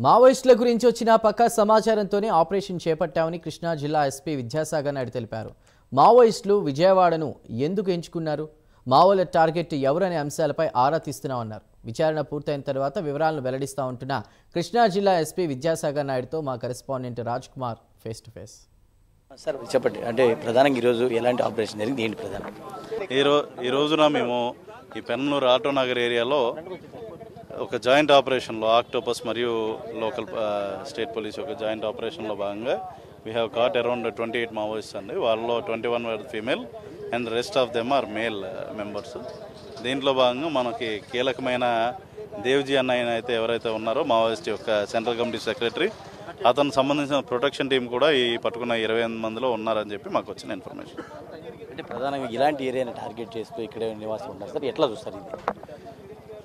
మావోయిస్టుల గురించి వచ్చిన పక్కా సమాచారంతోనే ఆపరేషన్ చేపట్టామని కృష్ణా జిల్లా ఎస్పీ విద్యాసాగర్ నాయుడు తెలిపారు. మావోయిస్టులు విజయవాడను ఎందుకు ఎంచుకున్నారు, మావోల టార్గెట్ ఎవరనే అంశాలపై ఆరా తీస్తున్నామన్నారు. విచారణ పూర్తయిన తర్వాత వివరాలను వెల్లడిస్తామంటున్న కృష్ణా జిల్లా ఎస్పీ విద్యాసాగర్ నాయుడుతో మా correspondent Raj Kumar face to face. Sir చెప్పండి, అంటే ప్రధానంగా ఈరోజు ఎలాంటి ఆపరేషన్ జరిగింది, ఏంటి ప్రధానం? ఈ రోజున మేము ఈ పెన్నూరు ఆటో నగర్ ఏరియాలో ఒక జాయింట్ ఆపరేషన్లో ఆక్టోపస్ మరియు లోకల్ స్టేట్ పోలీస్ ఒక జాయింట్ ఆపరేషన్లో భాగంగా we have caught around 28 Maoist అండి. వాళ్ళలో 21 were female and rest of them are male members. దీంట్లో భాగంగా మనకి కీలకమైన దేవ్జీ అన్నయ్య అయితే ఎవరైతే ఉన్నారో మావోయిస్ట్ యొక్క సెంట్రల్ కమిటీ సెక్రటరీ, అతనికి సంబంధించిన ప్రొటెక్షన్ టీం కూడా ఈ పట్టుకున్న 28 మందిలో ఉన్నారని చెప్పి మాకు వచ్చిన ఇన్ఫర్మేషన్. అంటే ప్రధానంగా ఇలాంటి ఏరియాని టార్గెట్ చేస్తూ ఇక్కడే నివాసం ఉంటారు సార్, ఎట్లా చూస్తారు ఇది?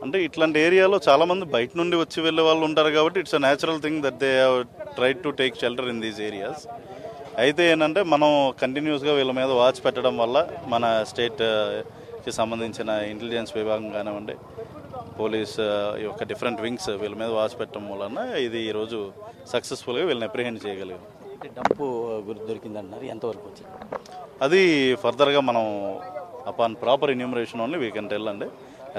అంటే ఇట్లాంటి ఏరియాలో చాలామంది బయట నుండి వచ్చి వెళ్ళే వాళ్ళు ఉంటారు కాబట్టి it's a natural thing that they have tried to take shelter in these areas. అయితే ఏంటంటే మనం కంటిన్యూస్గా వీళ్ళ మీద వాచ్ పెట్టడం వల్ల మన స్టేట్కి సంబంధించిన ఇంటెలిజెన్స్ విభాగం కానివ్వండి, పోలీస్ యొక్క డిఫరెంట్ వింగ్స్ వీళ్ళ మీద వాచ్ పెట్టడం వలన ఇది ఈరోజు సక్సెస్ఫుల్గా వీళ్ళని అప్రిహెండ్ చేయగలిగాం. అంటే డంపు దొరికిందన్నారు, ఎంతవరకు వచ్చింది? అది ఫర్దర్గా మనం upon proper enumeration only we can tell అండి.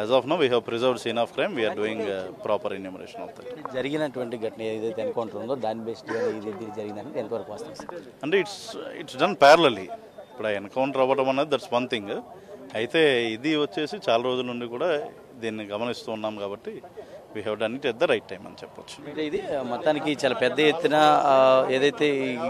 As of now, we have preserved scene of crime. We are doing proper enumeration of that. జరిగినటువంటి ఘటన ఏదైతే ఎన్కౌంటర్ ఉందో దాని బేస్డ్ ఇది జరిగిందంటే ఎంతవరకు వస్తుంది అంటే ఇట్స్ డన్ ప్యారలల్లీ. ఇప్పుడు ఎన్కౌంటర్ అవ్వడం అనేది దట్స్ వన్ థింగ్. అయితే ఇది వచ్చేసి చాలా రోజుల నుండి కూడా దీన్ని గమనిస్తూ ఉన్నాం కాబట్టి we have done it at the right time అని చెప్పొచ్చు. అంటే ఇది మొత్తానికి చాలా పెద్ద ఎత్తున ఏదైతే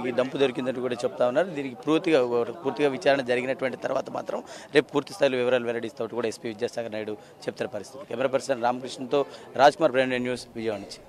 ఈ డంపు దొరికిందని కూడా చెప్తా ఉన్నారు. దీనికి పూర్తిగా విచారణ జరిగినటువంటి తర్వాత మాత్రం రేపు పూర్తి స్థాయిలో వివరాలు వెల్లడిస్తూ కూడా ఎస్పీ విద్యాసాగర్ నాయుడు చెప్తున్న పరిస్థితి. కెమెరా పర్సన్ రామకృష్ణతో రాజ్ కుమార్, ప్రైమ్ న్యూస్, విజయవాడ నుంచి.